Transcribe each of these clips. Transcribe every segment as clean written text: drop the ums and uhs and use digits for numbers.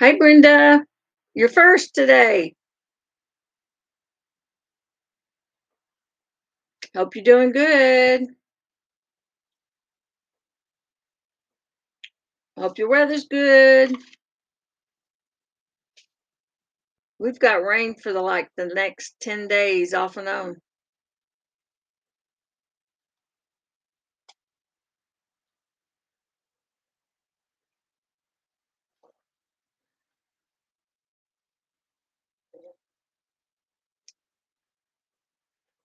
Hi, Brenda. You're first today. Hope you're doing good. Hope your weather's good. We've got rain for the next 10 days off and on.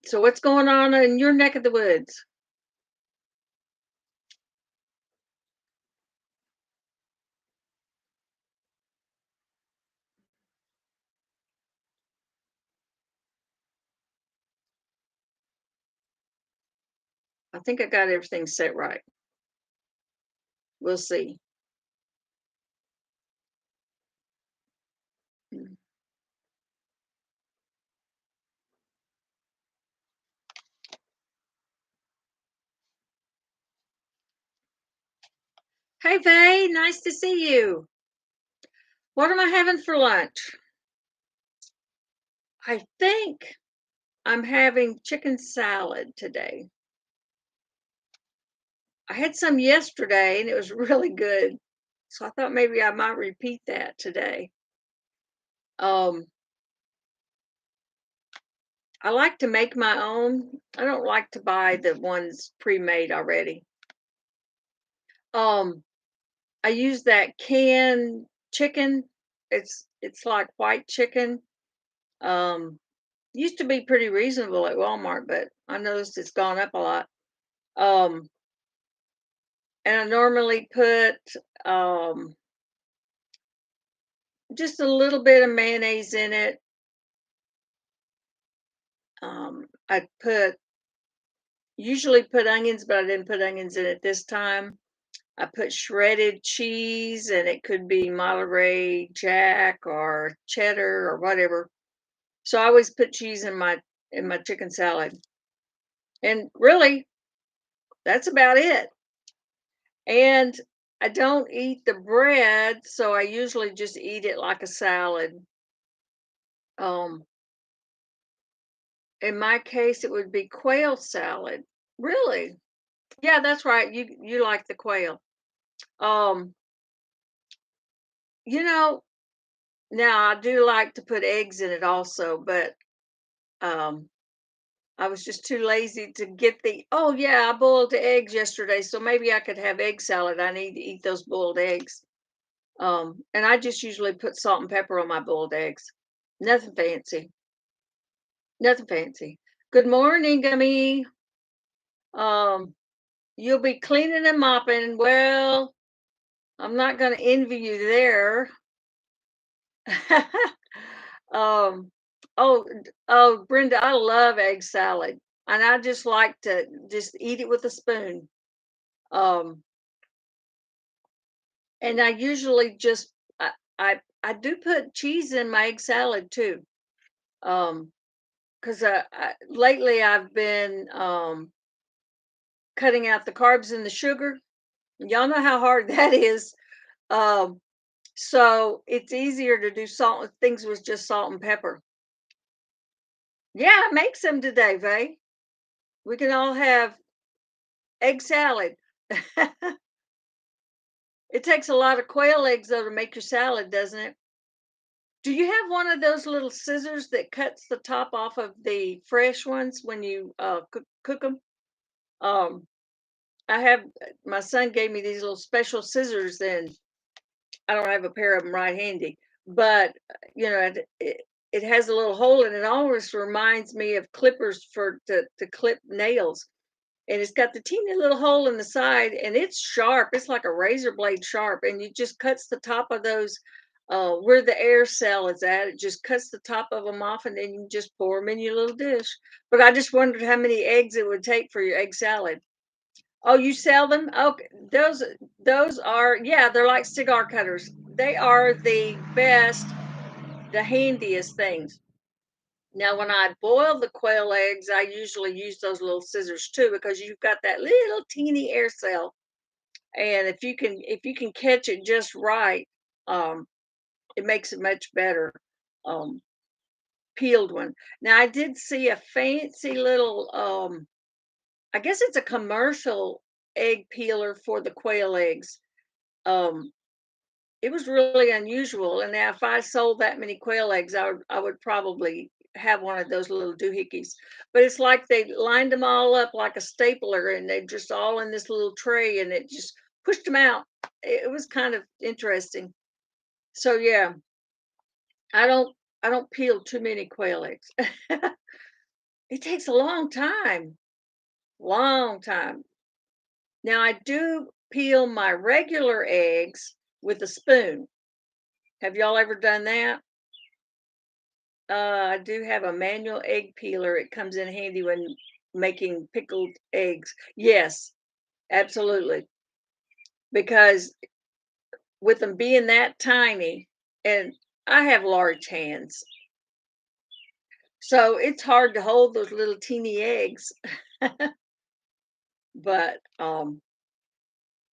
So what's going on in your neck of the woods? I think I got everything set right. We'll see. Mm. Hey, Vay, nice to see you. What am I having for lunch? I think I'm having chicken salad today. I had some yesterday and it was really good. So I thought maybe I might repeat that today. Um, I like to make my own. I don't like to buy the ones pre-made already. Um, I use that canned chicken. It's like white chicken. Um, Used to be pretty reasonable at Walmart, but I noticed it's gone up a lot. Um, and I normally put just a little bit of mayonnaise in it. I put usually put onions, but I didn't put onions in it this time. I put shredded cheese, and it could be Monterey Jack or cheddar or whatever. So I always put cheese in my chicken salad. And really, that's about it. And I don't eat the bread, so I usually just eat it like a salad. Um, in my case, it would be quail salad. Really? Yeah, that's right. You like the quail. Um, you know, now I do like to put eggs in it also, but um I was just too lazy to get oh yeah, I boiled the eggs yesterday, so maybe I could have egg salad. I need to eat those boiled eggs. And I just usually put salt and pepper on my boiled eggs. Nothing fancy. Nothing fancy. Good morning, Gummy. Um, you'll be cleaning and mopping. Well, I'm not gonna envy you there. um, oh, Brenda, I love egg salad, and I just like to just eat it with a spoon. Um, And I usually just I do put cheese in my egg salad too. Because lately I've been cutting out the carbs and the sugar. Y'all know how hard that is. Um, so it's easier to do salt things with just salt and pepper. Yeah, make some today, Vay. We can all have egg salad. It takes a lot of quail eggs though to make your salad, doesn't it? Do you have one of those little scissors that cuts the top off of the fresh ones when you cook them? Um, I have my son gave me these little special scissors, and I don't have a pair of them right handy. But it has a little hole, and it always reminds me of clippers for to clip nails. And it's got the teeny little hole in the side, and it's sharp. It's like a razor blade sharp, and it just cuts the top of those where the air cell is at. It just cuts the top of them off, and then you just pour them in your little dish. But I just wondered how many eggs it would take for your egg salad. Oh, you sell them? Okay, those are, yeah, they're like cigar cutters. They are the best, the handiest things. Now, when I boil the quail eggs, I usually use those little scissors too because you've got that little teeny air cell, and if you can catch it just right, um, it makes it much better, um, peeled one. Now I did see a fancy little, I guess it's a commercial egg peeler for the quail eggs. Um, it was really unusual, and now if I sold that many quail eggs, I would probably have one of those little doohickeys. But it's like they lined them all up like a stapler, and they just all in this little tray, and it just pushed them out. It was kind of interesting. So yeah, I don't I don't peel too many quail eggs. It takes a long time. Now I do peel my regular eggs with a spoon. Have y'all ever done that? I do have a manual egg peeler. It comes in handy when making pickled eggs. Yes, absolutely. Because with them being that tiny, and I have large hands, so it's hard to hold those little teeny eggs. But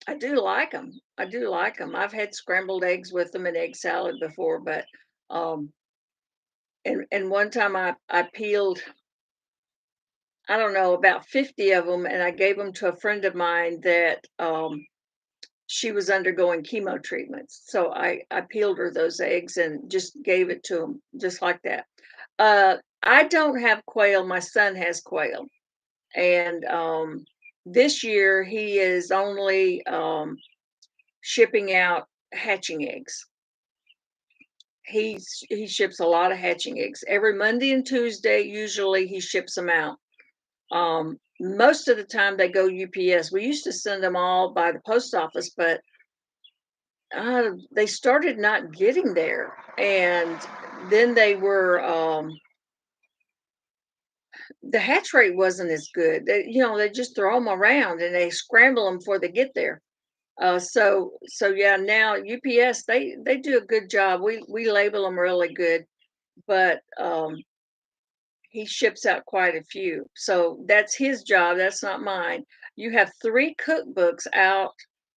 I do like them. I do like them. I've had scrambled eggs with them and egg salad before, but um, and one time I peeled, I don't know, about 50 of them, and I gave them to a friend of mine that she was undergoing chemo treatments. So I peeled her those eggs and just gave it to them just like that. I don't have quail. My son has quail, and this year he is only shipping out hatching eggs. He ships a lot of hatching eggs every Monday and Tuesday. Usually he ships them out. Most of the time they go UPS. We used to send them all by the post office, but they started not getting there, and then the hatch rate wasn't as good. They just throw them around and they scramble them before they get there. So yeah, now UPS they do a good job. We label them really good, but he ships out quite a few. So that's his job. That's not mine. You have three cookbooks out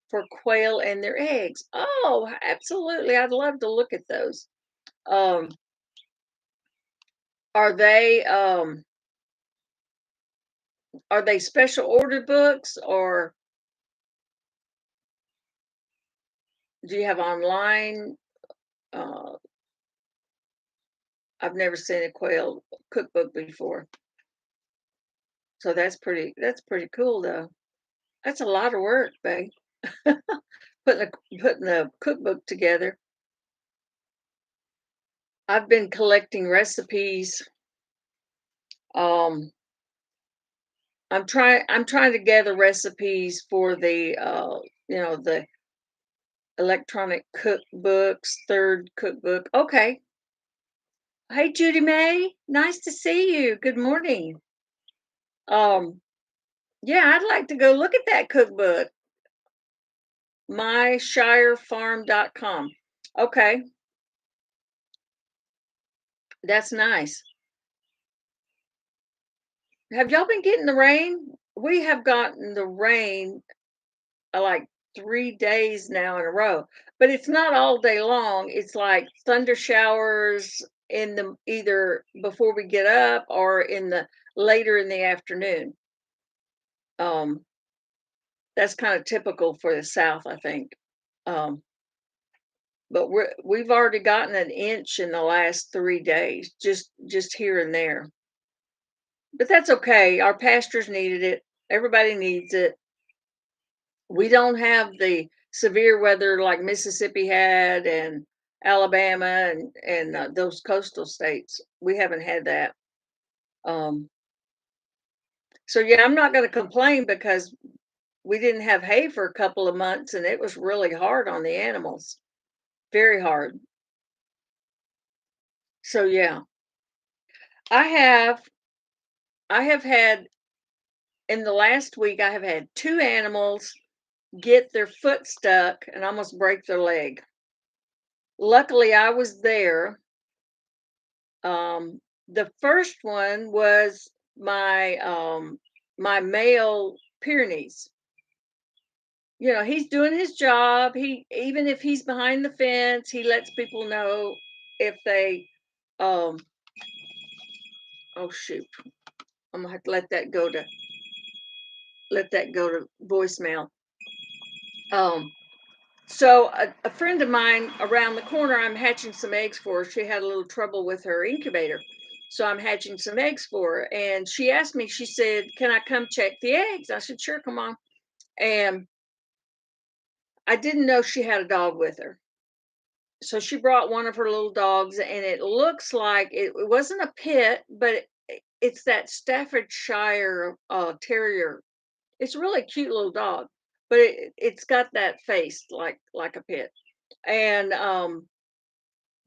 for quail and their eggs. Oh, absolutely. I'd love to look at those. Um, are they special order books, or do you have online? Uh, I've never seen a quail cookbook before. So that's pretty cool though. That's a lot of work, babe. Putting a cookbook together. I've been collecting recipes. Um, I'm trying to gather recipes for the electronic cookbooks, third cookbook. Okay. Hey Judy May, nice to see you. Good morning. Um, yeah, I'd like to go look at that cookbook. MyShireFarm.com. Okay, that's nice. Have y'all been getting the rain? We have gotten the rain like 3 days now in a row, but it's not all day long. It's like thunder showers in the either before we get up or in the later in the afternoon. Um, that's kind of typical for the South, I think. Um, but we've already gotten an inch in the last 3 days, just here and there. But that's okay. Our pastures needed it. Everybody needs it. We don't have the severe weather like Mississippi had and Alabama and those coastal states. We haven't had that. Um, so yeah, I'm not going to complain because we didn't have hay for a couple of months and it was really hard on the animals. Very hard. So yeah, I have I have had in the last week I have had two animals get their foot stuck and almost break their leg. Luckily, I was there. The first one was my male Pyrenees. He's doing his job. He even if he's behind the fence, he lets people know if they um oh shoot. I'm gonna have to let that go to voicemail. Um so a friend of mine around the corner, I'm hatching some eggs for her. She had a little trouble with her incubator. So I'm hatching some eggs for her. And she asked me, she said, "Can I come check the eggs?" I said, "Sure, come on." And I didn't know she had a dog with her. So she brought one of her little dogs, and it looks like it wasn't a pit, but it's that Staffordshire Terrier. It's a really cute little dog, but it's got that face like a pit. And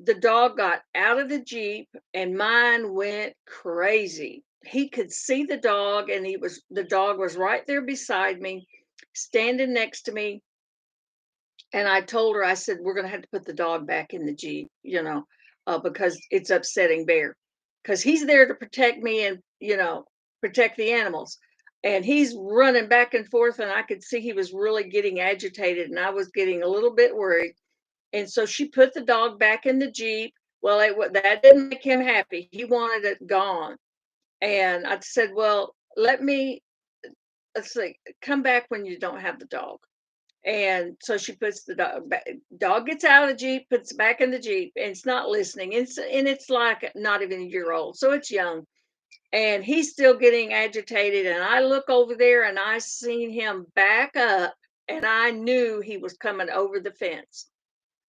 the dog got out of the Jeep, and mine went crazy. He could see the dog, and the dog was right there beside me, standing next to me. And I told her, I said, "We're going to have to put the dog back in the Jeep, because it's upsetting Bear, because he's there to protect me and, protect the animals." And he's running back and forth, and I could see he was really getting agitated, and I was getting a little bit worried. And so she put the dog back in the Jeep. Well, that didn't make him happy. He wanted it gone. And I said, "Well, let's see, come back when you don't have the dog." And so she puts the dog back. Dog gets out of the Jeep, puts it back in the Jeep, and it's not listening. And it's like not even a year old, so it's young. And he's still getting agitated. And I look over there, and I seen him back up, and I knew he was coming over the fence.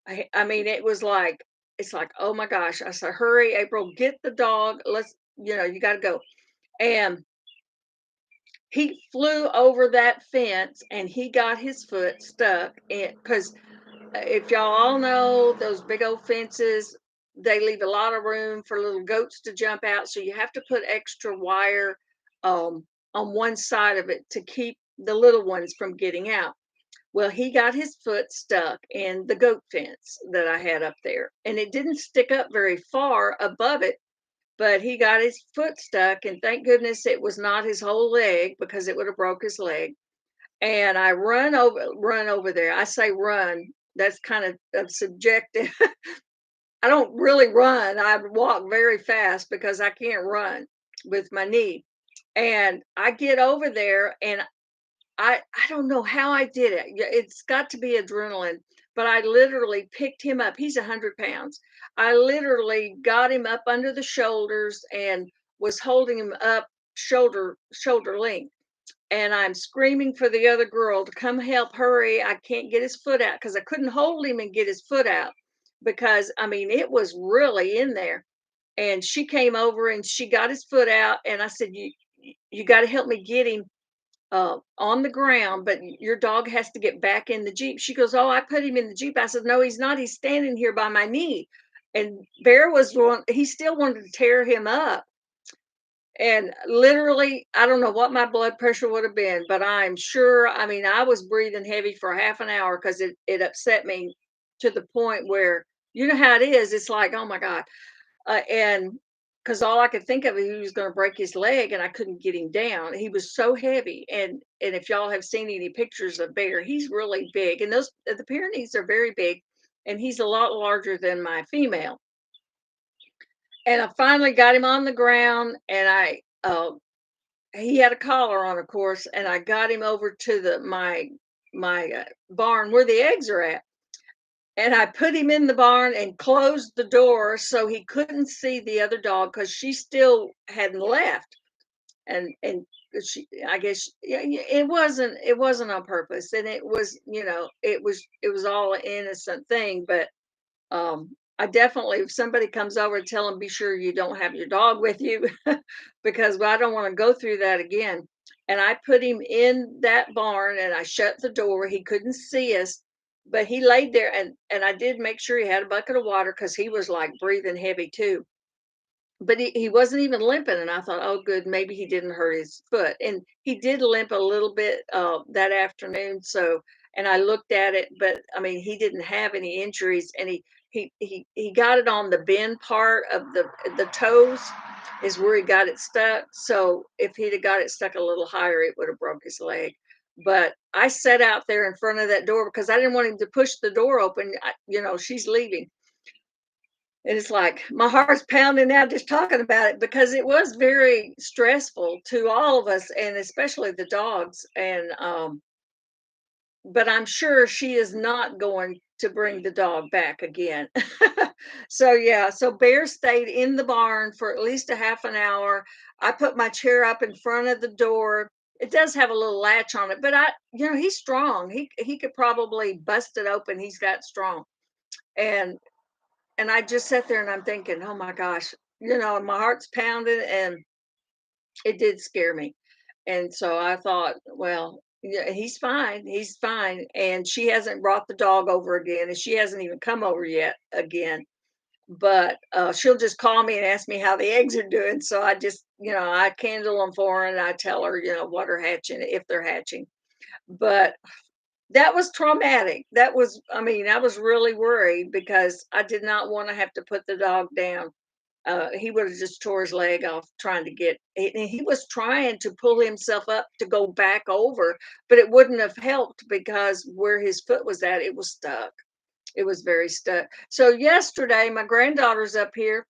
I mean, it's like, oh my gosh. I said, "Hurry, April, get the dog. You got to go." And he flew over that fence, and he got his foot stuck in, because if y'all all know those big old fences, they leave a lot of room for little goats to jump out. So you have to put extra wire on one side of it to keep the little ones from getting out. Well, he got his foot stuck in the goat fence that I had up there, and it didn't stick up very far above it, but he got his foot stuck, and thank goodness it was not his whole leg, because it would have broke his leg. And I run over there. I say run. That's kind of subjective. I don't really run. I walk very fast because I can't run with my knee. And I get over there, and I don't know how I did it. Yeah, it's got to be adrenaline, but I literally picked him up. He's 100 pounds. I literally got him up under the shoulders and was holding him up shoulder length. And I'm screaming for the other girl to come help, hurry. I can't get his foot out, because I couldn't hold him and get his foot out, because I mean it was really in there. And she came over and she got his foot out, and I said, "You got to help me get him on the ground, but your dog has to get back in the Jeep." She goes, "Oh, I put him in the Jeep." I said, "No, he's not. He's standing here by my knee." And Bear was one, he still wanted to tear him up. And literally, I don't know what my blood pressure would have been, but I'm sure, I mean, I was breathing heavy for half an hour, because it upset me to the point where, you know how it is. It's like, oh my God. And because all I could think of is he was going to break his leg, and I couldn't get him down. He was so heavy. And if y'all have seen any pictures of Bear, he's really big. And the Pyrenees are very big, and he's a lot larger than my female. And I finally got him on the ground, and he had a collar on, of course, and I got him over to my barn where the eggs are at. And I put him in the barn and closed the door so he couldn't see the other dog, because she still hadn't left. And I guess, yeah, it wasn't on purpose, and it was all an innocent thing. But I definitely, if somebody comes over, tell them, be sure you don't have your dog with you, because I don't want to go through that again. And I put him in that barn, and I shut the door. He couldn't see us, but he laid there, and I did make sure he had a bucket of water, because he was like breathing heavy too. But he wasn't even limping, and I thought, oh, good, maybe he didn't hurt his foot. And he did limp a little bit that afternoon. So, and I looked at it, but I mean, he didn't have any injuries, and he got it on the bend part of the toes, is where he got it stuck. So if he'd have got it stuck a little higher, it would have broke his leg. But I sat out there in front of that door because I didn't want him to push the door open. She's leaving. And it's like my heart's pounding now just talking about it because it was very stressful to all of us and especially the dogs. And but I'm sure she is not going to bring the dog back again. So yeah, so Bear stayed in the barn for at least a half an hour. I put my chair up in front of the door. It does have a little latch on it, but he's strong. He could probably bust it open. He's that strong. And I just sat there and I'm thinking, oh my gosh, my heart's pounding and it did scare me. And so I thought, well, yeah, he's fine. He's fine. And she hasn't brought the dog over again, and she hasn't even come over yet again. But she'll just call me and ask me how the eggs are doing. So I just, I candle them for her and I tell her, what are hatching if they're hatching. But that was traumatic. I mean, I was really worried because I did not want to have to put the dog down. He would have just tore his leg off trying to and he was trying to pull himself up to go back over, but it wouldn't have helped because where his foot was at, it was stuck. It was very stuck. So yesterday, my granddaughter's up here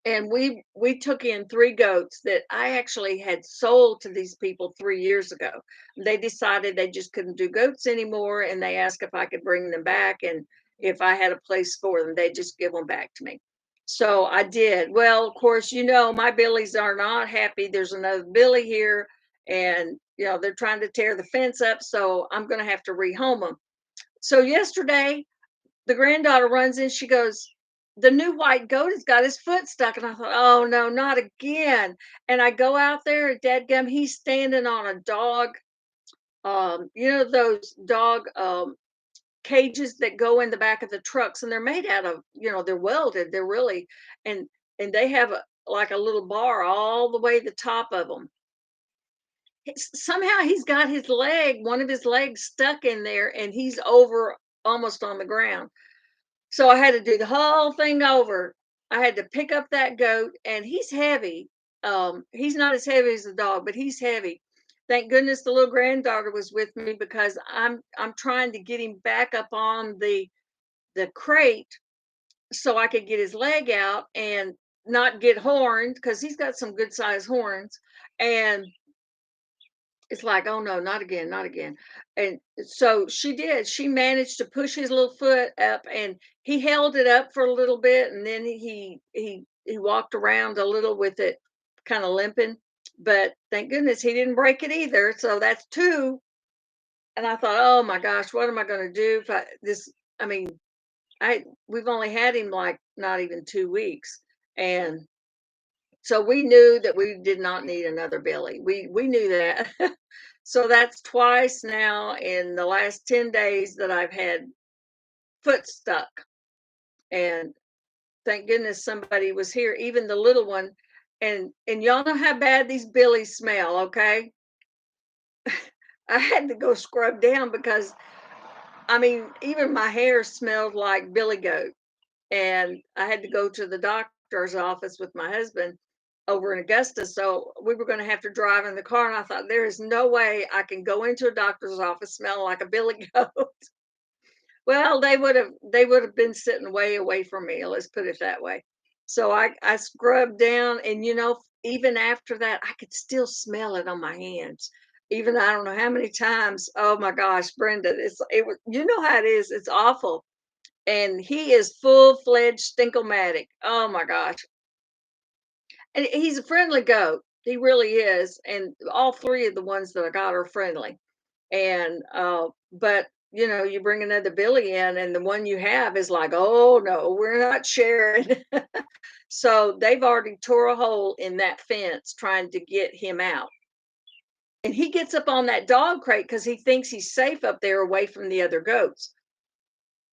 and we took in 3 goats that I actually had sold to these people 3 years ago. They decided they just couldn't do goats anymore, and they asked if I could bring them back, and if I had a place for them, they'd just give them back to me. So I did. Well, of course, my billies are not happy. There's another billy here, and they're trying to tear the fence up, so I'm going to have to rehome them. So yesterday the granddaughter runs in, she goes, the new white goat has got his foot stuck. And I thought, oh no, not again. And I go out there, dadgum, he's standing on a dog, those dog cages that go in the back of the trucks, and they're made out of, they're welded, they're really, and they have like a little bar all the way to the top of them. Somehow he's got one of his legs stuck in there, and he's over almost on the ground. So I had to do the whole thing over. I had to pick up that goat, and he's heavy. He's not as heavy as the dog, but he's heavy. Thank goodness the little granddaughter was with me because I'm trying to get him back up on the crate so I could get his leg out and not get horned because he's got some good sized horns. And it's like, oh no, not again, not again. And so she did. She managed to push his little foot up, and he held it up for a little bit, and then he walked around a little with it, kind of limping. But thank goodness he didn't break it either. So that's two. And I thought, oh my gosh, what am I going to do if I mean, we've only had him like not even 2 weeks, and so we knew that we did not need another Billy. We knew that. So that's twice now in the last 10 days that I've had foot stuck. And thank goodness somebody was here, even the little one. And y'all know how bad these Billies smell, okay? I had to go scrub down because I mean, even my hair smelled like billy goat. And I had to go to the doctor's office with my husband over in Augusta. So we were going to have to drive in the car. And I thought, there is no way I can go into a doctor's office smelling like a billy goat. Well, they would have been sitting way away from me. Let's put it that way. So I scrubbed down, and even after that, I could still smell it on my hands. Even I don't know how many times. Oh my gosh, Brenda, it was, how it is. It's awful. And he is full-fledged stinkomatic. Oh my gosh. And he's a friendly goat. He really is. And all three of the ones that I got are friendly. And but you bring another Billy in, and the one you have is like, oh no, we're not sharing. So they've already tore a hole in that fence trying to get him out. And he gets up on that dog crate because he thinks he's safe up there away from the other goats.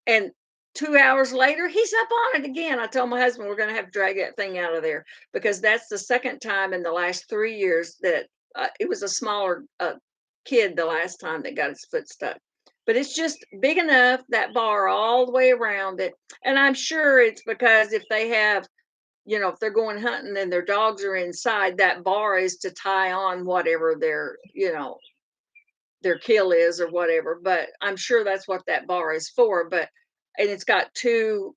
And 2 hours later, he's up on it again. I told my husband we're going to have to drag that thing out of there because that's the second time in the last 3 years that it was a smaller kid the last time that got his foot stuck. But it's just big enough, that bar all the way around it. And I'm sure it's because if they have, if they're going hunting and their dogs are inside, that bar is to tie on whatever they're, their kill is or whatever, but I'm sure that's what that bar is for. But and it's got two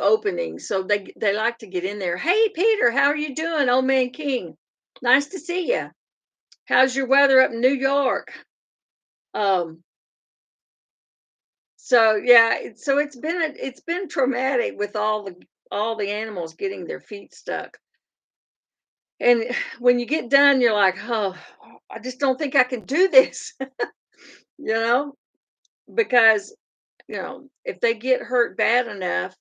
openings, so they like to get in there. Hey, Peter, how are you doing, old man King? Nice to see you. How's your weather up in New York? Um, so yeah, so it's been traumatic with all the animals getting their feet stuck. And when you get done, you're like, oh, I just don't think I can do this, you know, because if they get hurt bad enough,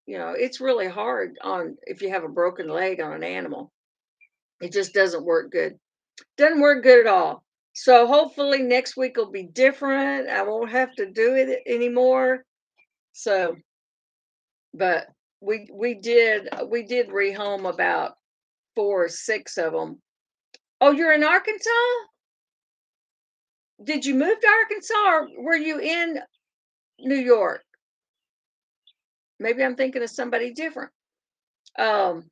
it's really hard on if you have a broken leg on an animal. It just doesn't work good. Doesn't work good at all. So hopefully next week will be different. I won't have to do it anymore. So, but we did rehome about 4 or 6 of them. Oh, you're in Arkansas? Did you move to Arkansas or were you in New York? Maybe I'm thinking of somebody different. Um,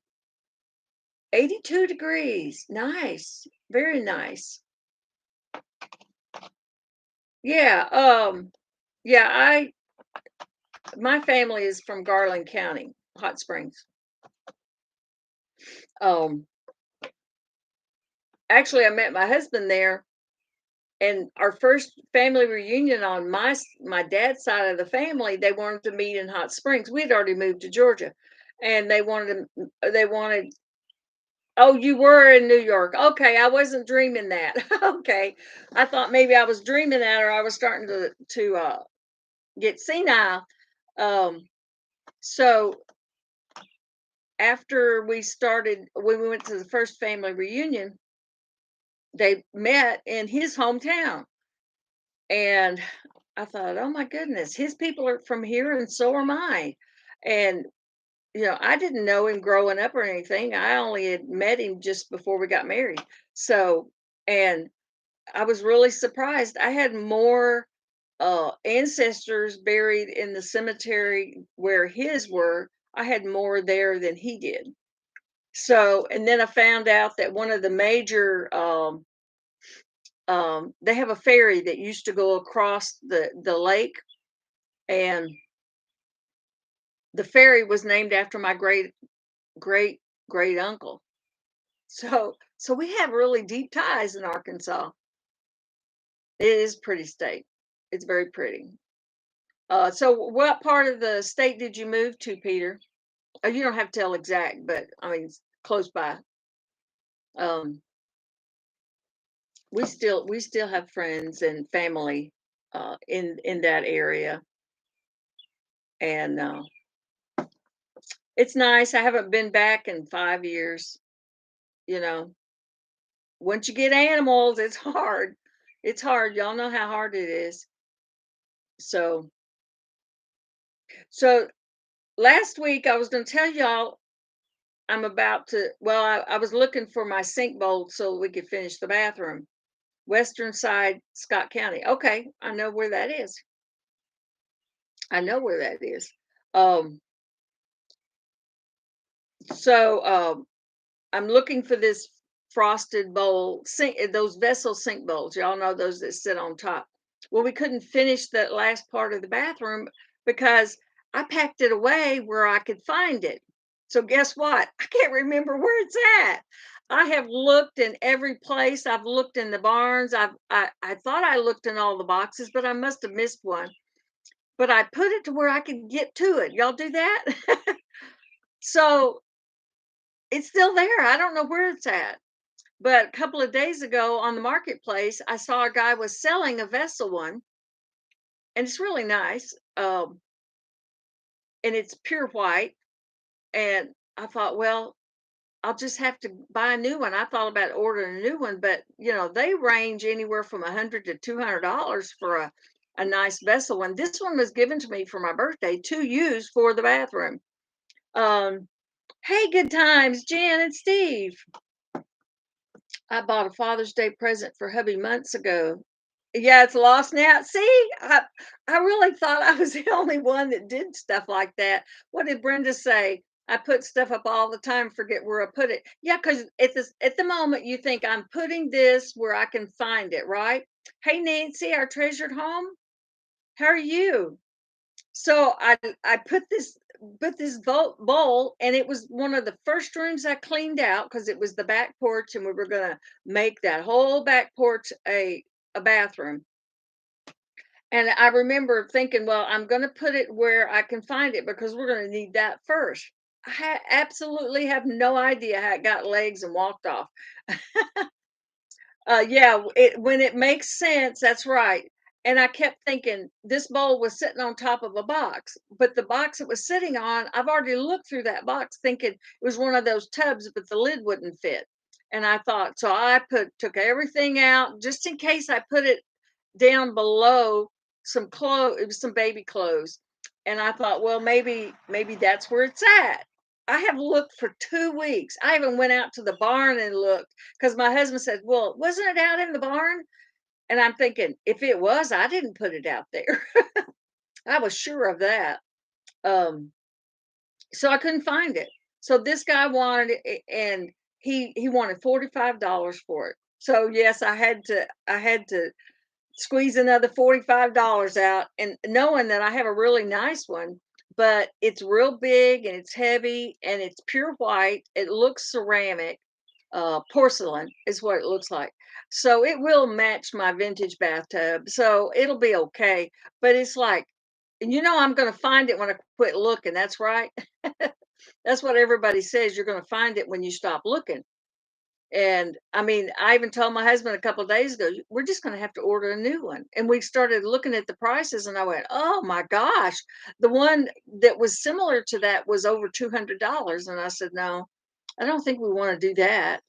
82 degrees. Nice. Very nice. Yeah, yeah, my family is from Garland County, Hot Springs. Um, Actually, I met my husband there, and our first family reunion on my dad's side of the family, they wanted to meet in Hot Springs. We had already moved to Georgia, and they wanted. Oh, you were in New York. Okay, I wasn't dreaming that. Okay, I thought maybe I was dreaming that, or I was starting to get senile. Um, so after when we went to the first family reunion, they met in his hometown. And I thought, oh my goodness, his people are from here and so are mine. And, I didn't know him growing up or anything. I only had met him just before we got married. So, and I was really surprised. I had more ancestors buried in the cemetery where his were. I had more there than he did. So, and then I found out that one of the major they have a ferry that used to go across the lake, and the ferry was named after my great great uncle. So we have really deep ties in Arkansas. It is pretty state. It's very pretty. So what part of the state did you move to, Peter? Oh, you don't have to tell exact, but I mean it's close by. Um, we still have friends and family in that area, and it's nice. I haven't been back in 5 years. You know, once you get animals, it's hard. It's hard. Y'all know how hard it is. So, so last week I was going to tell y'all I'm about to. Well, I was looking for my sink bowl so we could finish the bathroom. Western side, Scott County. Okay, I know where that is. I know where that is. Um, so I'm looking for this frosted bowl sink, those vessel sink bowls. Y'all know those that sit on top. Well, we couldn't finish that last part of the bathroom because I packed it away where I could find it. So guess what? I can't remember where it's at. I have looked in every place. I've looked in the barns. I thought I looked in all the boxes, but I must have missed one. But I put it to where I could get to it. Y'all do that? So it's still there. I don't know where it's at. But a couple of days ago on the marketplace, I saw a guy was selling a vessel one, and it's really nice. And it's pure white. And I thought, well, I'll just have to buy a new one. I thought about ordering a new one, but they range anywhere from $100 to $200 for a nice vessel one. This one was given to me for my birthday to use for the bathroom. Um, hey, good times, Jen and Steve. I bought a Father's Day present for hubby months ago. Yeah, it's lost now. See, I really thought I was the only one that did stuff like that. What did Brenda say? I put stuff up all the time, forget where I put it. Yeah, because at the moment you think I'm putting this where I can find it, right? Hey Nancy, our treasured home, how are you? So I put this bowl, and it was one of the first rooms I cleaned out because it was the back porch, and we were gonna make that whole back porch a bathroom. And I remember thinking, well, I'm going to put it where I can find it because we're going to need that first. Absolutely have no idea how it got legs and walked off. Yeah, when it makes sense, that's right. And I kept thinking this bowl was sitting on top of a box, but the box it was sitting on, I've already looked through that box thinking it was one of those tubs, but the lid wouldn't fit. And I thought, so I took everything out just in case I put it down below some clothes. It was some baby clothes, and I thought, well, maybe that's where it's at. I have looked for 2 weeks. I even went out to the barn and looked because my husband said, well, wasn't it out in the barn? And I'm thinking, if it was, I didn't put it out there. I was sure of that. um so I couldn't find it. So this guy wanted it, and he wanted $45 for it. So yes, I had to squeeze another $45 out, and knowing that I have a really nice one, but it's real big and it's heavy and it's pure white. It looks ceramic, porcelain is what it looks like. So it will match my vintage bathtub. So it'll be okay. But it's like, I'm going to find it when I quit looking. That's right. That's what everybody says. You're going to find it when you stop looking. And I mean, I even told my husband a couple of days ago, we're just going to have to order a new one. And we started looking at the prices, and I went, oh my gosh, the one that was similar to that was over $200. And I said, no, I don't think we want to do that.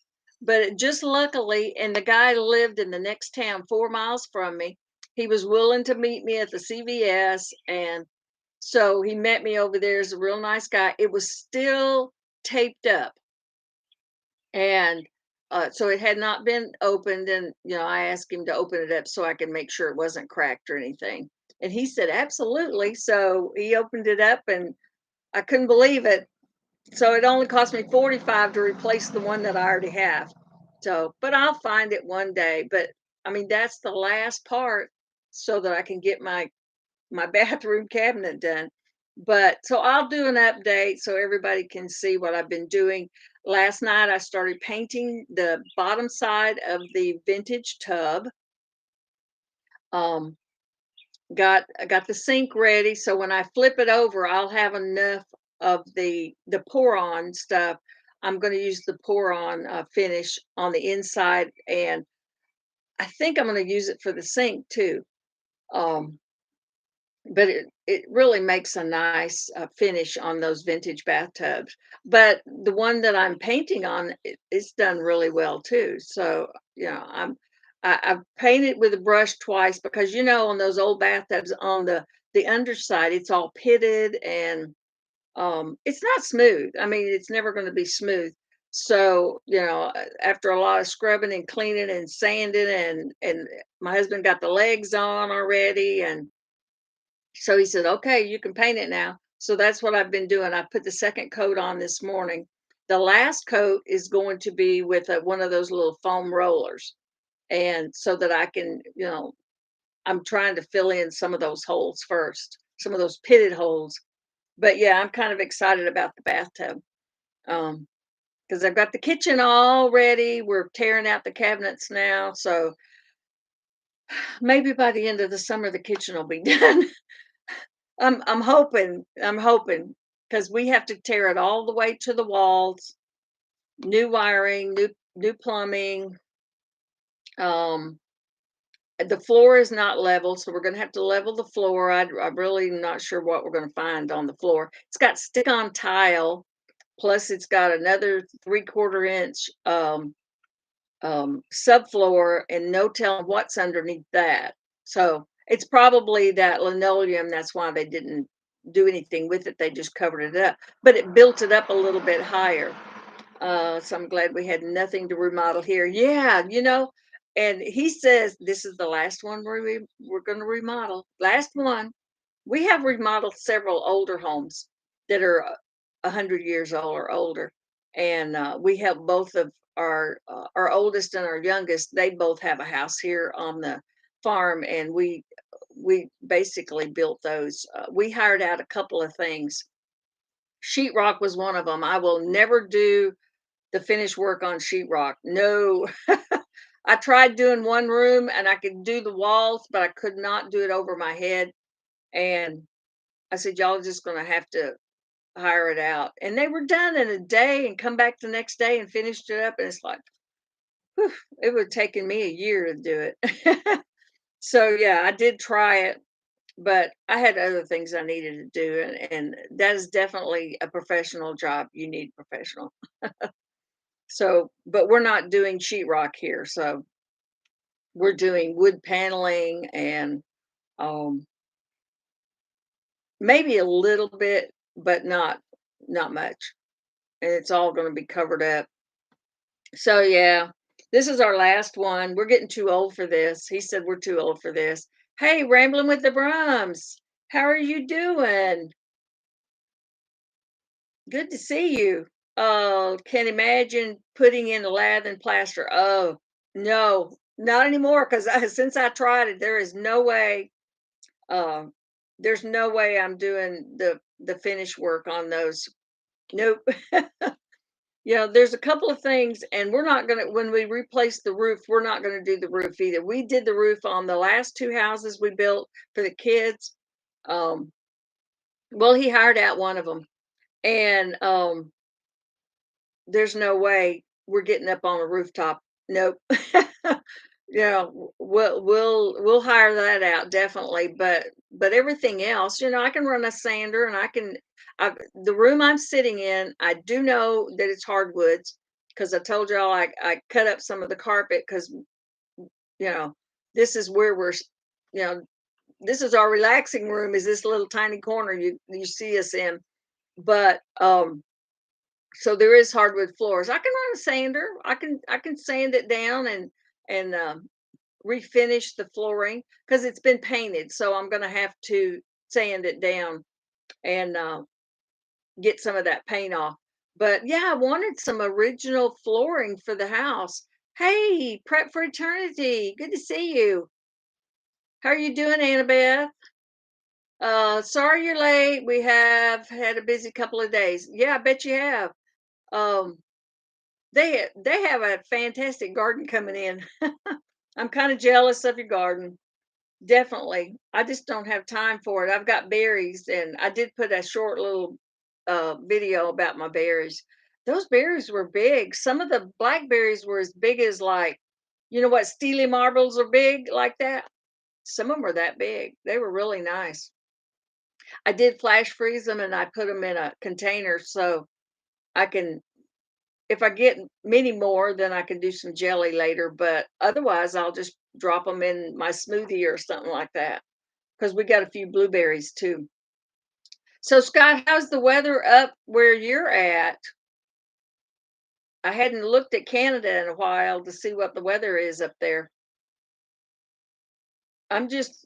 But just luckily, and the guy lived in the next town 4 miles from me. He was willing to meet me at the CVS. And so he met me over there. He's a real nice guy. It was still taped up, and so it had not been opened. And I asked him to open it up so I can make sure it wasn't cracked or anything, and he said absolutely. So he opened it up, and I couldn't believe it. So it only cost me 45 to replace the one that I already have. So but I'll find it one day. But I mean, that's the last part so that I can get my bathroom cabinet done. But so I'll do an update so everybody can see what I've been doing. Last night I started painting the bottom side of the vintage tub. Um, I got the sink ready, so when I flip it over, I'll have enough of the pour on stuff. I'm going to use the pour on finish on the inside, and I think I'm going to use it for the sink too. Um, but it really makes a nice finish on those vintage bathtubs. But the one that I'm painting on, it's done really well too. So I've painted with a brush twice because on those old bathtubs on the underside, it's all pitted, and it's not smooth. I mean, it's never going to be smooth. So after a lot of scrubbing and cleaning and sanding, and my husband got the legs on already, and so he said, okay, you can paint it now. So that's what I've been doing. I put the second coat on this morning. The last coat is going to be with one of those little foam rollers. And so that I can, I'm trying to fill in some of those holes first, some of those pitted holes. But yeah, I'm kind of excited about the bathtub. Because I've got the kitchen all ready. We're tearing out the cabinets now. So maybe by the end of the summer, the kitchen will be done. I'm hoping because we have to tear it all the way to the walls, new wiring, new plumbing. Um, the floor is not level, so we're gonna have to level the floor. I'm really not sure what we're gonna find on the floor. It's got stick-on tile, plus it's got another 3/4 inch subfloor, and no telling what's underneath that. So it's probably that linoleum. That's why they didn't do anything with it. They just covered it up, but it built it up a little bit higher. So I'm glad we had nothing to remodel here. Yeah, and he says this is the last one we're going to remodel. Last one. We have remodeled several older homes that are 100 years old or older, and we help both of our oldest and our youngest. They both have a house here on the farm, and we basically built those. We hired out a couple of things. Sheetrock was one of them. I will never do the finish work on sheetrock. No. I tried doing one room and I could do the walls, but I could not do it over my head. And I said, y'all just gonna have to hire it out. And they were done in a day and come back the next day and finished it up. And it's like, whew, it would have taken me a year to do it. So yeah, I did try it, but I had other things I needed to do. And that is definitely a professional job. You need professional. So, but we're not doing sheetrock here. So we're doing wood paneling and um, maybe a little bit, but not much. And it's all going to be covered up. So yeah, this is our last one. We're getting too old for this. He said we're too old for this. Hey, Rambling with the Brums, how are you doing? Good to see you. Oh, can imagine putting in a lath and plaster. Oh no, not anymore. Because since I tried it, there is no way. Uh, there's no way I'm doing the finish work on those. Nope. There's a couple of things, and we're not gonna when we replace the roof, we're not gonna do the roof either. We did the roof on the last two houses we built for the kids. Um, well, he hired out one of them, and there's no way we're getting up on a rooftop. Nope. We'll hire that out definitely, but everything else, I can run a sander and the room I'm sitting in, I do know that it's hardwoods because I told y'all I cut up some of the carpet because you know this is where you know this is our relaxing room is this little tiny corner you see us in, but so there is hardwood floors. I can run a sander. I can sand it down and refinish the flooring because it's been painted. So I'm gonna have to sand it down and get some of that paint off. But yeah, I wanted some original flooring for the house. Hey, Prep for Eternity, good to see you. How are you doing, Annabeth? Sorry you're late. We have had a busy couple of days. Yeah, I bet you have. Um, they have a fantastic garden coming in. I'm kind of jealous of your garden. Definitely. I just don't have time for it. I've got berries and I did put a short little video about my berries. Those berries were big. Some of the blackberries were as big as like, you know what, Steely marbles are big like that. Some of them were that big. They were really nice. I did flash freeze them and I put them in a container so I can if I get many more, then I can do some jelly later, but otherwise, I'll just drop them in my smoothie or something like that. Because we got a few blueberries too. So, Scott, how's the weather up where you're at? I hadn't looked at Canada in a while to see what the weather is up there. I'm just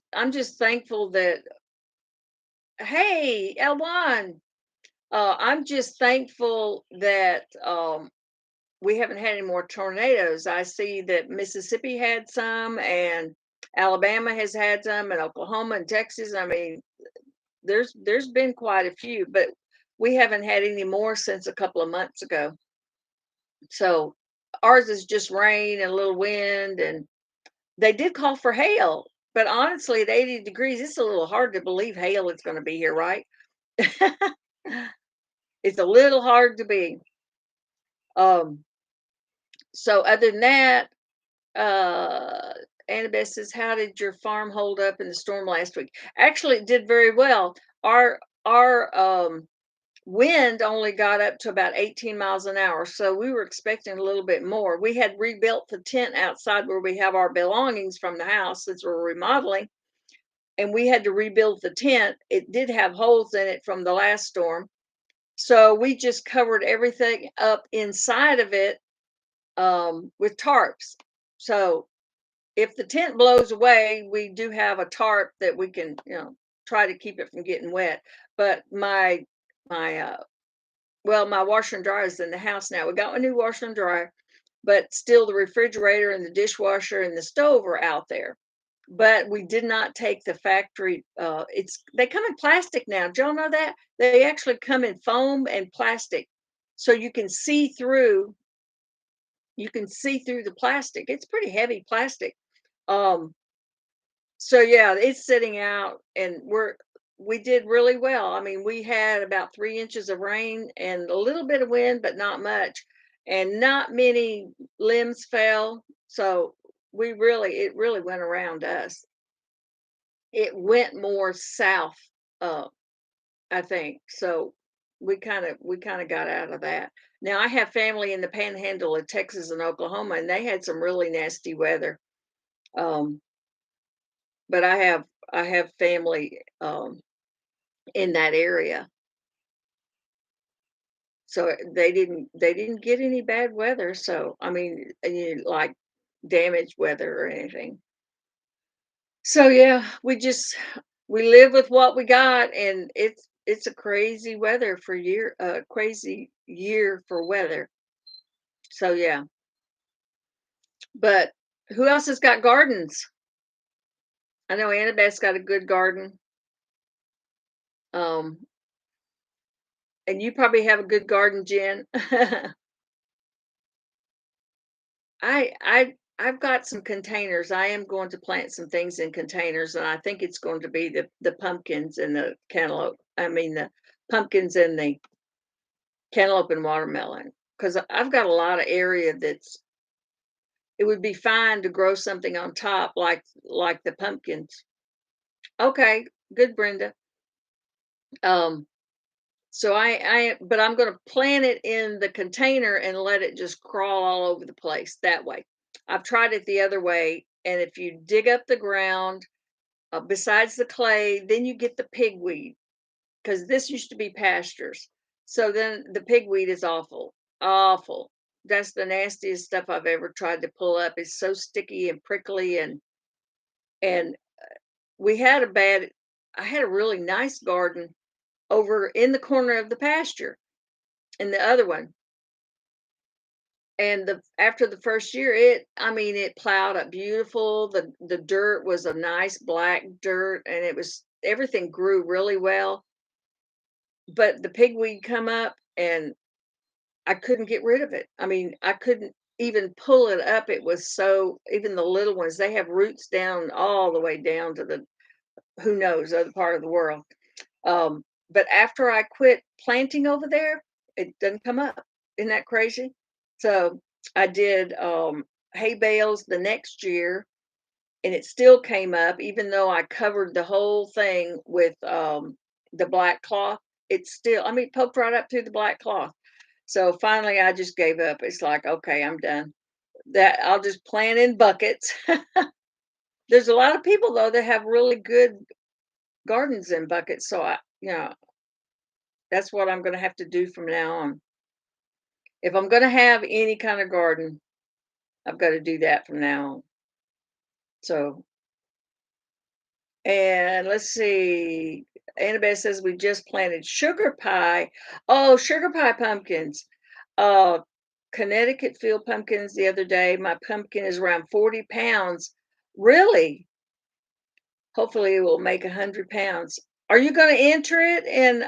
thankful that hey, L1. I'm just thankful that we haven't had any more tornadoes. I see that Mississippi had some and Alabama has had some and Oklahoma and Texas. I mean, there's been quite a few, but we haven't had any more since a couple of months ago. So ours is just rain and a little wind and they did call for hail, but honestly at 80 degrees it's a little hard to believe hail is going to be here, right? It's a little hard to be. Um so other than that, Uh, Annabeth says, "How did your farm hold up in the storm last week?" Actually, it did very well. Our wind only got up to about 18 miles an hour, so we were expecting a little bit more. We had rebuilt the tent outside where we have our belongings from the house since we're remodeling, and we had to rebuild the tent. It did have holes in it from the last storm, so we just covered everything up inside of it with tarps. So if the tent blows away, we do have a tarp that we can, try to keep it from getting wet. But my Well, my washer and dryer is in the house now. We got a new washer and dryer, but still the refrigerator and the dishwasher and the stove are out there. But we did not take the factory, it's they come in plastic now. Did y'all know that? They actually come in foam and plastic, so you can see through the plastic. It's pretty heavy plastic. Um, so yeah, it's sitting out and we did really well. I mean, we had about 3 inches of rain and a little bit of wind, but not much, and not many limbs fell. So it really went around us. It went more south, uh, I think. So we kind of got out of that. Now I have family in the panhandle of Texas and Oklahoma, and they had some really nasty weather. Um, but I have family in that area, so they didn't get any bad weather. So I mean, like damaged weather or anything. So yeah, we live with what we got, and it's a crazy year for weather. So yeah, but who else has got gardens? I know Annabeth's got a good garden, um, and you probably have a good garden, Jen. I've got some containers. I am going to plant some things in containers, and I think it's going to be the pumpkins and the cantaloupe. I mean the pumpkins and the cantaloupe and watermelon, because I've got a lot of area that's it would be fine to grow something on top like the pumpkins. Okay, good, Brenda. Um, so but I'm going to plant it in the container and let it just crawl all over the place that way. I've tried it the other way, and if you dig up the ground, besides the clay, then you get the pigweed because this used to be pastures. So then the pigweed is awful, awful. That's the nastiest stuff I've ever tried to pull up. It's so sticky and prickly, and we had a bad. I had a really nice garden over in the corner of the pasture, in the other one. And the after the first year, I mean, it plowed up beautiful. The dirt was a nice black dirt, and it was everything grew really well. But the pigweed come up, and I couldn't get rid of it. I mean, I couldn't even pull it up. It was so even the little ones, they have roots down all the way down to the who knows other part of the world. But after I quit planting over there, it doesn't come up. Isn't that crazy? So I did hay bales the next year, and it still came up, even though I covered the whole thing with the black cloth. It's still, I mean, poked right up through the black cloth. So finally, I just gave up. It's like, okay, I'm done. That I'll just plant in buckets. There's a lot of people though that have really good gardens in buckets. So that's what I'm going to have to do from now on. If I'm going to have any kind of garden, I've got to do that from now on. So, and let's see. Annabelle says we just planted sugar pie. Oh, sugar pie pumpkins. Uh, Connecticut field pumpkins the other day. My pumpkin is around 40 pounds. Really? Hopefully it will make 100 pounds. Are you going to enter it in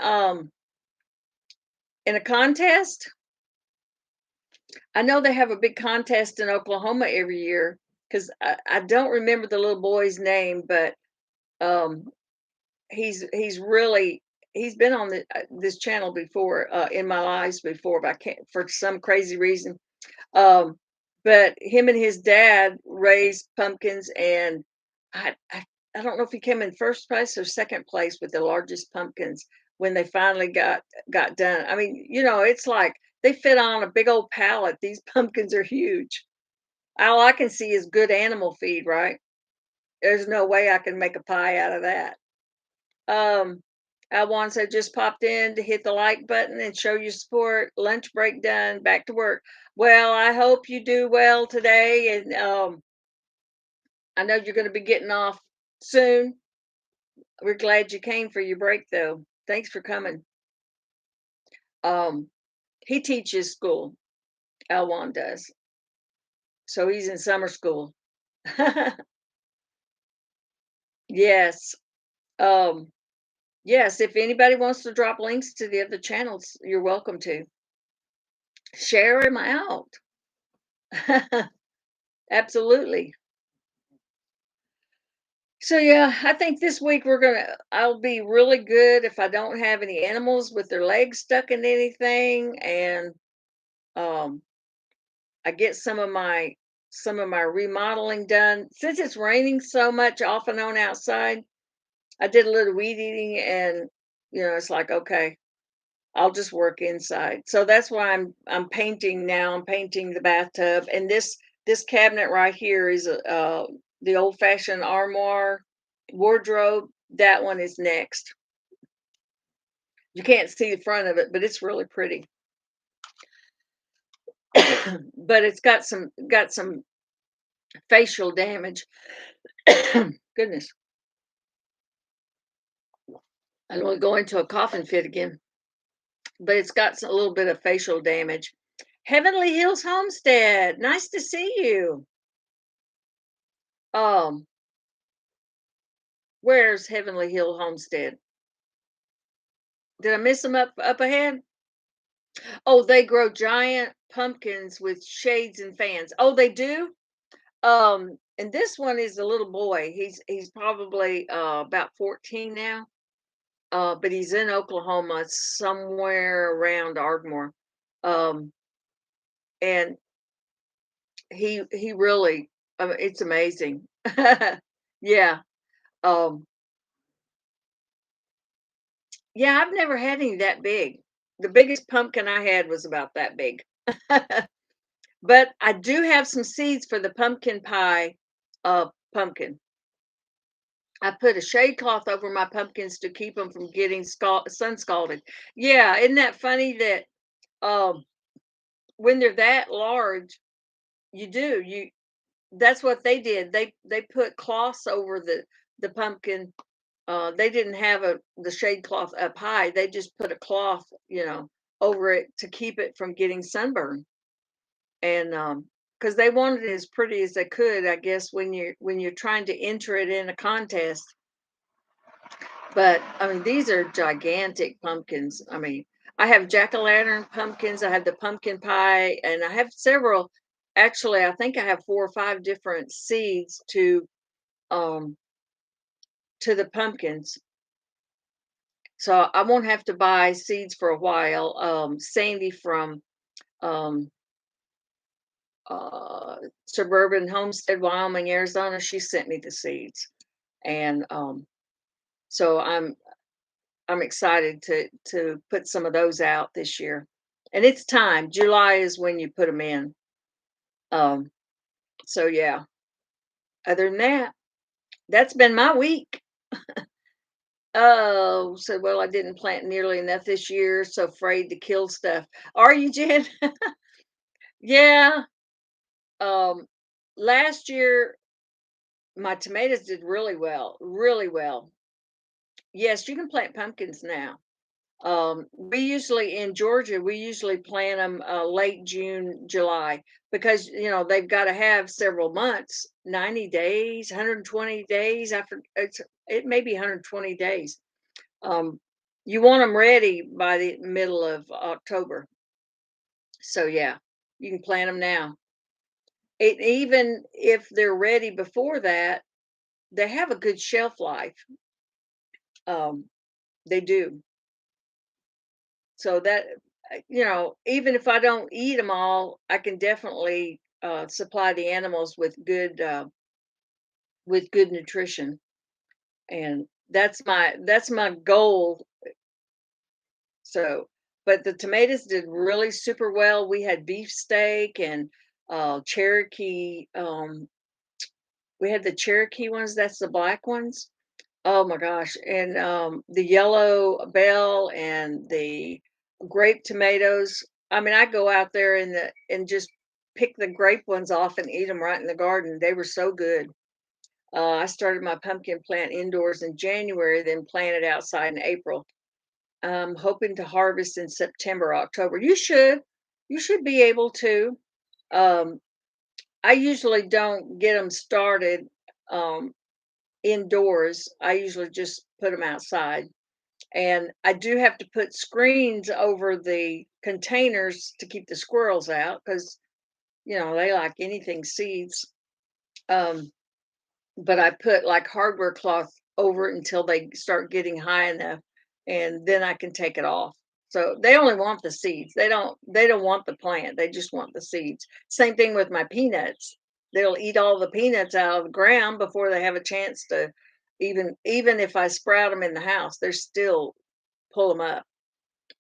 a contest? I know they have a big contest in Oklahoma every year because I don't remember the little boy's name, but um, he's really he's been on this channel before in my lives before, but I can't for some crazy reason. Um, but him and his dad raised pumpkins, and I, I I don't know if he came in first place or second place with the largest pumpkins when they finally got done. I mean, it's like they fit on a big old pallet. These pumpkins are huge. All I can see is good animal feed, right? There's no way I can make a pie out of that. Um, Alwan just popped in to hit the like button and show your support. Lunch break done. Back to work. Well, I hope you do well today, and I know you're going to be getting off soon. We're glad you came for your break, though. Thanks for coming. Um, He teaches school. Alwan does. So he's in summer school. Yes. Um, yes, if anybody wants to drop links to the other channels, you're welcome to. Share them out. Absolutely. So yeah, I think this week I'll be really good if I don't have any animals with their legs stuck in anything, and um I get some of my remodeling done. Since it's raining so much off and on outside, I did a little weed eating, and it's like, okay, I'll just work inside. So that's why I'm painting now. I'm painting the bathtub, and this cabinet right here is the old fashioned armoire wardrobe. That one is next. You can't see the front of it, but it's really pretty. But it's got some facial damage. Goodness, I don't want to go into a coughing fit again, but it's got a little bit of facial damage. Heavenly Hills Homestead, nice to see you. Um, where's Heavenly Hill Homestead? Did I miss them up ahead? Oh, they grow giant pumpkins with shades and fans. Oh, they do? And this one is a little boy. He's probably about 14 now. But he's in Oklahoma, somewhere around Ardmore. Um, and he really, it's amazing. Yeah. Um, yeah, I've never had any that big. The biggest pumpkin I had was about that big. But I do have some seeds for the pumpkin pie pumpkin. I put a shade cloth over my pumpkins to keep them from getting sun scalded. Yeah, isn't that funny that um when they're that large, you do. That's what they did. They put cloths over the pumpkin. They didn't have the shade cloth up high. They just put a cloth, over it to keep it from getting sunburn. And because they wanted it as pretty as they could, I guess when you're trying to enter it in a contest. But I mean, these are gigantic pumpkins. I mean, I have jack-o'-lantern pumpkins, I have the pumpkin pie, and I have several. Actually, I think I have 4 or 5 different seeds um to the pumpkins. So I won't have to buy seeds for a while. Sandy from um Suburban Homestead, Wyoming, Arizona, she sent me the seeds. And so I'm excited to put some of those out this year. And it's time. July is when you put them in. Um, so yeah. Other than that, that's been my week. Oh, so well, I didn't plant nearly enough this year, so afraid to kill stuff. Are you, Jen? Yeah. Um, last year my tomatoes did really well, really well. Yes, you can plant pumpkins now. We usually in Georgia, we usually plant them late June, July, because they've got to have several months, 90 days, 120 days after it may be 120 days. Um, you want them ready by the middle of October. So yeah, you can plant them now. Even if they're ready before that, they have a good shelf life. Um, they do. So that even if I don't eat them all, I can definitely supply the animals with good nutrition, and that's my goal. So, but the tomatoes did really super well. We had beefsteak and Cherokee. We had the Cherokee ones. That's the black ones. Oh my gosh. And the yellow bell and the grape tomatoes. I mean, I go out there and just pick the grape ones off and eat them right in the garden. They were so good. I started my pumpkin plant indoors in January, then planted outside in April. I'm hoping to harvest in September, October. You should be able to. Um, I usually don't get them started um, indoors. I usually just put them outside. And I do have to put screens over the containers to keep the squirrels out because, they like anything seeds. Um, but I put like hardware cloth over it until they start getting high enough, and then I can take it off. So they only want the seeds. They don't want the plant. They just want the seeds. Same thing with my peanuts. They'll eat all the peanuts out of the ground before they have a chance to even if I sprout them in the house, they're still pull them up.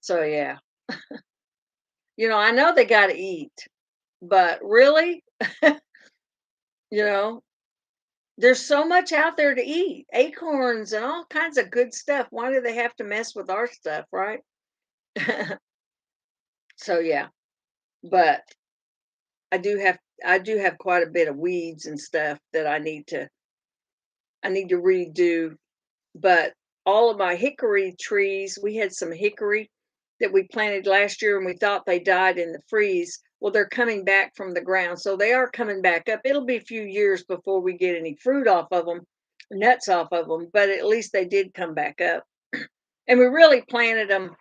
So yeah. I know they got to eat, but really, you know, there's so much out there to eat, acorns and all kinds of good stuff. Why do they have to mess with our stuff, right? So yeah, but I do have quite a bit of weeds and stuff that I need to redo. But all of my hickory trees, we had some hickory that we planted last year and we thought they died in the freeze. Well, they're coming back from the ground. So they are coming back up. It'll be a few years before we get any fruit off of them, nuts off of them, but at least they did come back up. And we really planted them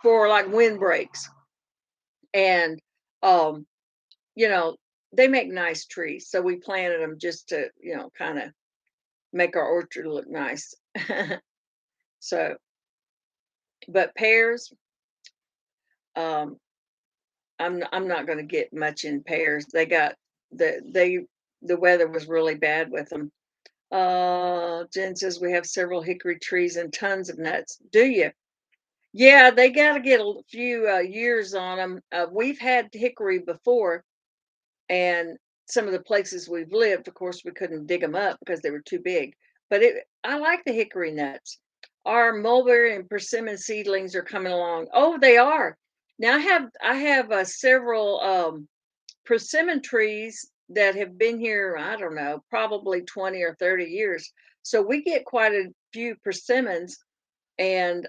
for like windbreaks. And, um, you know, they make nice trees. So we planted them just to, kind of make our orchard look nice. So, but pears, um, I'm not gonna get much in pears. They got the weather was really bad with them. Jen says we have several hickory trees and tons of nuts. Do you? Yeah, they got to get a few years on them. We've had hickory before, and some of the places we've lived, of course, we couldn't dig them up because they were too big. But I like the hickory nuts. Our mulberry and persimmon seedlings are coming along. Oh, they are. Now I have several persimmon trees that have been here, I don't know, probably 20 or 30 years. So we get quite a few persimmons. And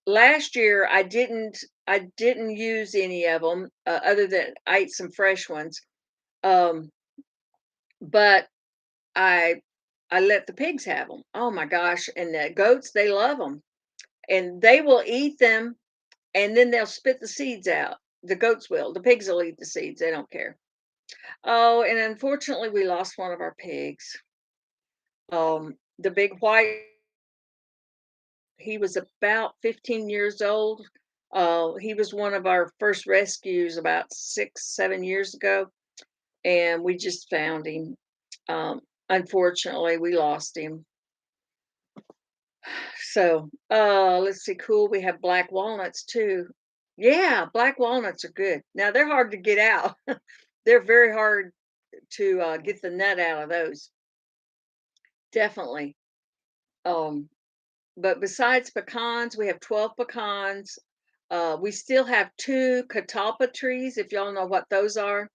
last year I didn't use any of them other than I ate some fresh ones. Um, but I I let the pigs have them. Oh my gosh! And the goats, they love them, and they will eat them, and then they'll spit the seeds out. The goats will. The pigs will eat the seeds. They don't care. Oh, and unfortunately, we lost one of our pigs. The big white. He was about 15 years old. He was one of our first rescues about 6, 7 years ago, and we just found him. Unfortunately, we lost him. So, let's see. Cool. We have black walnuts too. Yeah, black walnuts are good. Now they're hard to get out. They're very hard to get the nut out of those. Definitely. Um, but besides pecans, we have 12 pecans. We still have two catalpa trees, if y'all know what those are.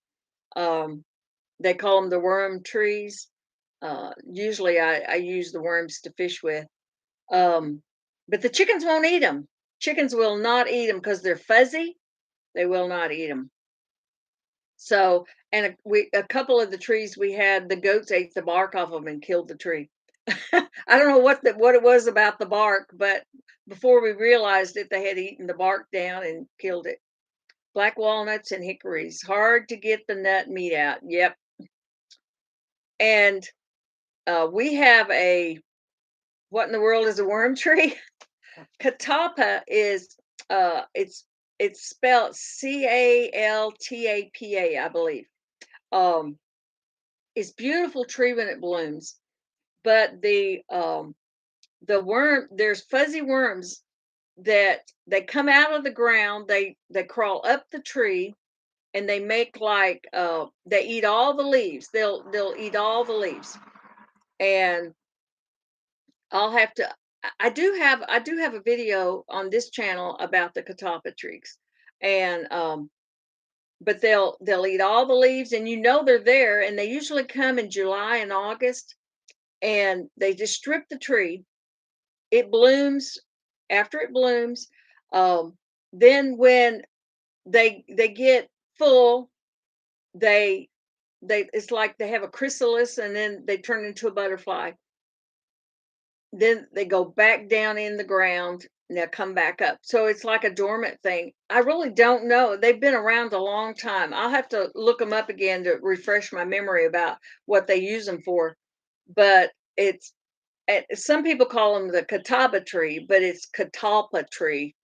Um, they call them the worm trees. Usually I use the worms to fish with. Um, but the chickens won't eat them. Chickens will not eat them because they're fuzzy. They will not eat them. So, and a couple of the trees we had, the goats ate the bark off of them and killed the tree. I don't know what it was about the bark, but before we realized it, they had eaten the bark down and killed it. Black walnuts and hickories, hard to get the nut meat out. Yep. And we have what in the world is a worm tree? Catawpa is it's spelled Caltapa, I believe. Um, it's beautiful tree when it blooms, but the worm there's fuzzy worms that they come out of the ground. They crawl up the tree and they make like they eat all the leaves. They'll eat all the leaves, and I'll have to. I do have a video on this channel about the catawpa trees, and but they'll eat all the leaves, and they're there, and they usually come in July and August, and they just strip the tree. It blooms, after it blooms. Um, then when they get full, they they it's like they have a chrysalis and then they turn into a butterfly. Then they go back down in the ground and they'll come back up. So it's like a dormant thing. I really don't know. They've been around a long time. I'll have to look them up again to refresh my memory about what they use them for. But it's some people call them the catawba tree, but it's catalpa tree.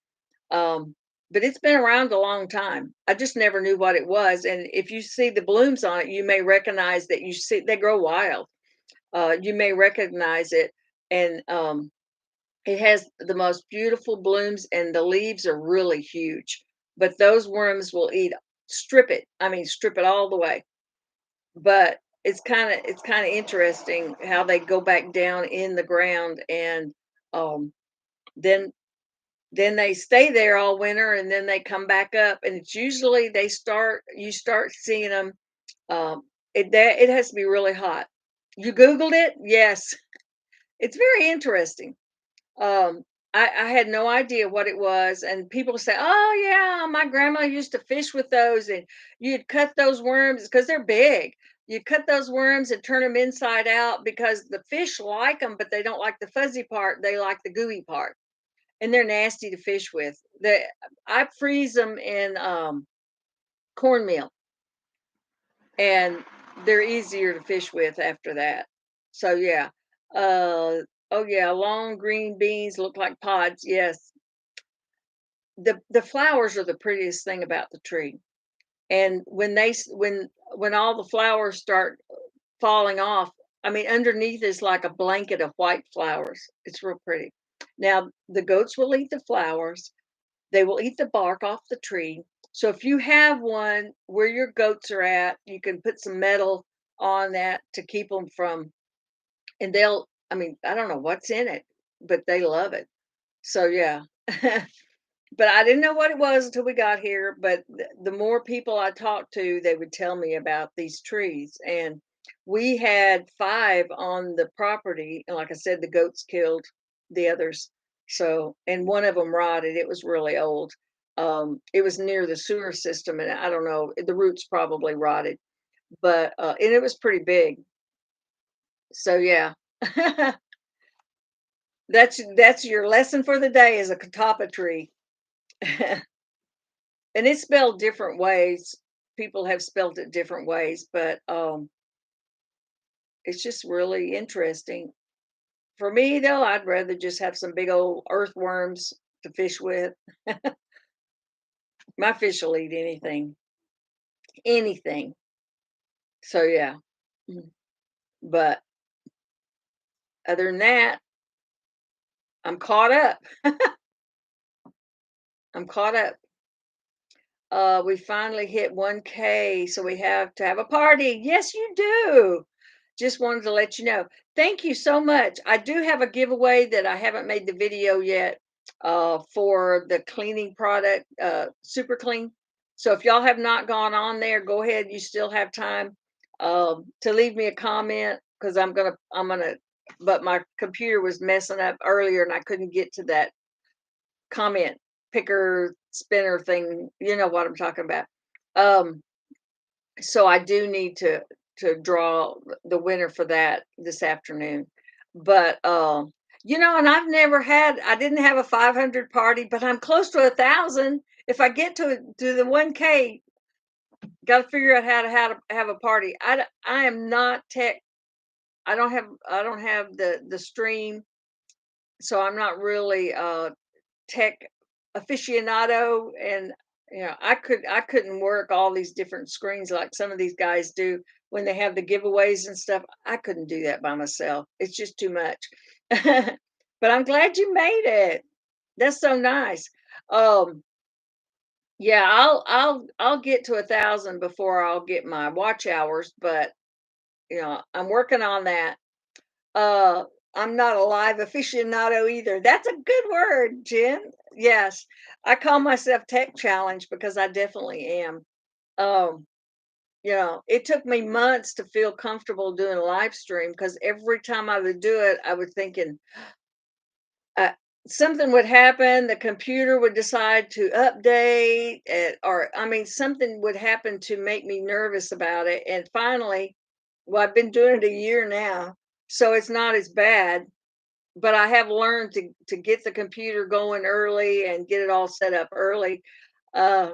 Um, but it's been around a long time. I just never knew what it was. And if you see the blooms on it, you may recognize that you see they grow wild. You may recognize it. And it has the most beautiful blooms, and the leaves are really huge. But those worms will strip it. I mean, strip it all the way. But it's kind of interesting how they go back down in the ground, and um, then then they stay there all winter, and then they come back up, and it's usually you start seeing them. It has to be really hot. You Googled it? Yes, it's very interesting. Um, I had no idea what it was, and people say, "Oh yeah, my grandma used to fish with those, and you'd cut those worms because they're big. You cut those worms and turn them inside out because the fish like them, but they don't like the fuzzy part. They like the gooey part, and they're nasty to fish with. I freeze them in cornmeal, and they're easier to fish with after that. So yeah. Oh yeah, long green beans look like pods. Yes, the flowers are the prettiest thing about the tree. And when all the flowers start falling off, I mean, underneath is like a blanket of white flowers. It's real pretty. Now the goats will eat the flowers. They will eat the bark off the tree. So if you have one where your goats are at, you can put some metal on that to keep them from, and I mean, I don't know what's in it, but they love it. So yeah. But I didn't know what it was until we got here. But the more people I talked to, they would tell me about these trees. And we had five on the property. And like I said, the goats killed the others. So, and one of them rotted. It was really old. It was near the sewer system, and I don't know, the roots probably rotted. But and it was pretty big. So yeah. That's your lesson for the day is a catawba tree. And it's spelled different ways. People have spelled it different ways, but it's just really interesting. For me, though, I'd rather just have some big old earthworms to fish with. My fish will eat anything, anything. So yeah. Mm. But other than that, I'm caught up. I'm caught up. We finally hit 1K, so we have to have a party. Yes, you do. Just wanted to let you know. Thank you so much. I do have a giveaway that I haven't made the video yet for the cleaning product, Super Clean. So if y'all have not gone on there, go ahead. You still have time to leave me a comment because but my computer was messing up earlier and I couldn't get to that comment picker spinner thing. You know what I'm talking about. Um, so I do need to draw the winner for that this afternoon. But and I didn't have a 500 party, but I'm close to 1,000. If I get to the 1K, got to figure out how to have a party. I am not tech. I don't have the stream, so I'm not really tech aficionado, and I couldn't work all these different screens like some of these guys do when they have the giveaways and stuff. I couldn't do that by myself. It's just too much. But I'm glad you made it. That's so nice. um yeah, I'll get to 1,000 before I'll get my watch hours, but I'm working on that. uh, I'm not a live aficionado either. That's a good word, Jen. Yes, I call myself tech challenge because I definitely am. Um, it took me months to feel comfortable doing a live stream because every time I would do it, I was thinking, uh, something would happen, the computer would decide to update it, or I mean, something would happen to make me nervous about it. And finally, well, I've been doing it a year now, so it's not as bad. But I have learned to get the computer going early and get it all set up early. Uh,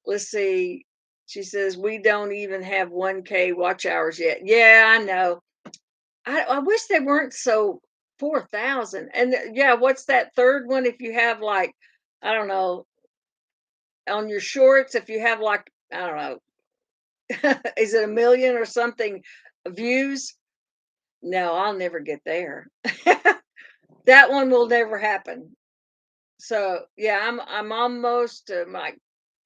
let's see. She says we don't even have 1K watch hours yet. Yeah, I know. I wish they weren't so 4,000. And yeah, what's that third one? If you have like, I don't know, on your shorts, if you have like, I don't know, is it a million or something views? No, I'll never get there. That one will never happen. So yeah, I'm almost to my,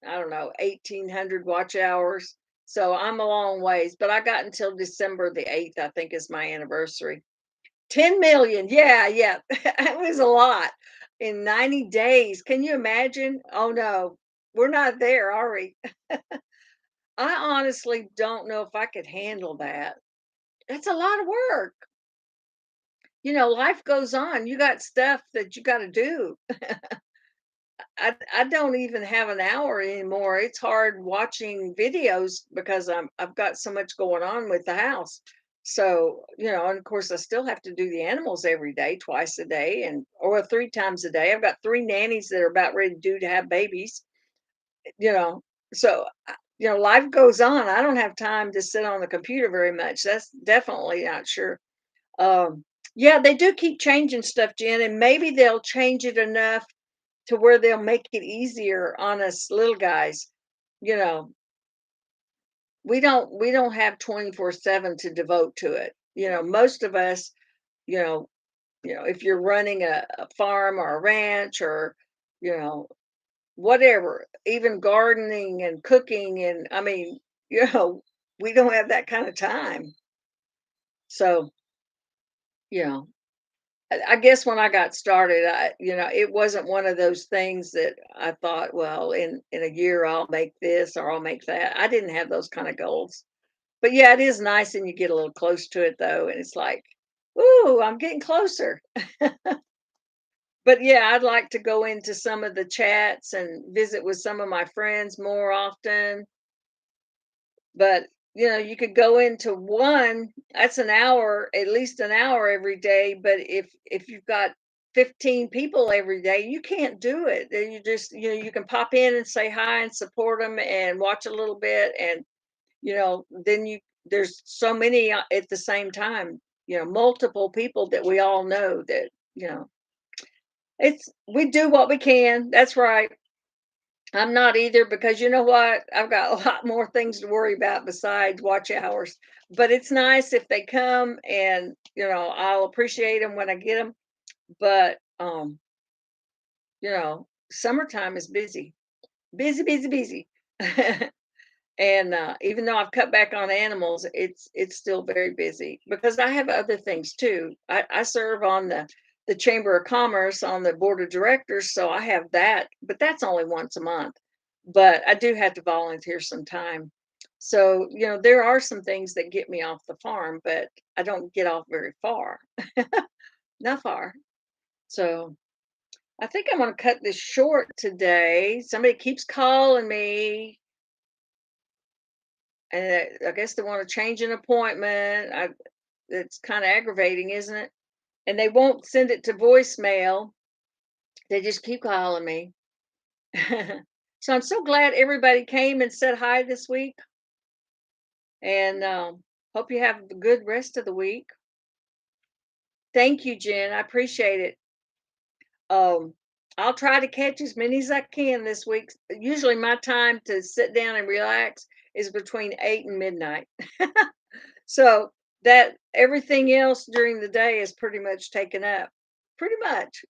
I don't know, 1,800 watch hours. So I'm a long ways, but I got until December the 8th, I think is my anniversary. 10 million. Yeah, yeah. It was a lot in 90 days. Can you imagine? Oh no, we're not there, are we? I honestly don't know if I could handle that. That's a lot of work. Life goes on. You got stuff that you got to do. I don't even have an hour anymore. It's hard watching videos because I've got so much going on with the house. So, and of course I still have to do the animals every day, twice a day and or 3 times a day. I've got 3 nannies that are about ready to have babies, you know. So, life goes on. I don't have time to sit on the computer very much. That's definitely not sure. Um yeah, they do keep changing stuff, Jen, and maybe they'll change it enough to where they'll make it easier on us little guys. You know, we don't have 24/7 to devote to it. Most of us, you know, if you're running a farm or a ranch or, you know, whatever, even gardening and cooking and I mean, you know, we don't have that kind of time. So, you know, I guess when I got started, it wasn't one of those things that I thought, well, in a year I'll make this or I'll make that. I didn't have those kind of goals. But yeah, it is nice and you get a little close to it though, and it's like, ooh, I'm getting closer. But yeah, I'd like to go into some of the chats and visit with some of my friends more often. But, you could go into one, that's an hour, at least an hour every day, but if you've got 15 people every day, you can't do it. Then you just, you can pop in and say hi and support them and watch a little bit and, then there's so many at the same time, multiple people that we all know that, we do what we can. That's right. I'm not either because you know what? I've got a lot more things to worry about besides watch hours. But it's nice if they come and, I'll appreciate them when I get them. But, summertime is busy, busy, busy, busy. And even though I've cut back on animals, it's still very busy because I have other things too. I serve on the Chamber of Commerce on the board of directors, so I have that, but that's only once a month. But I do have to volunteer some time. So, there are some things that get me off the farm, but I don't get off very far. Not far. So I think I'm gonna cut this short today. Somebody keeps calling me. And I guess they want to change an appointment. It's kind of aggravating, isn't it? And they won't send it to voicemail. They just keep calling me. So I'm so glad everybody came and said hi this week. And hope you have a good rest of the week. Thank you, Jen. I appreciate it. Um, I'll try to catch as many as I can this week. Usually my time to sit down and relax is between 8 and midnight. So that everything else during the day is pretty much taken up. Pretty much.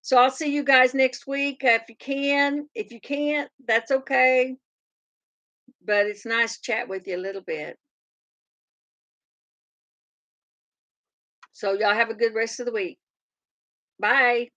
So I'll see you guys next week if you can. If you can't, that's okay. But it's nice to chat with you a little bit. So y'all have a good rest of the week. Bye.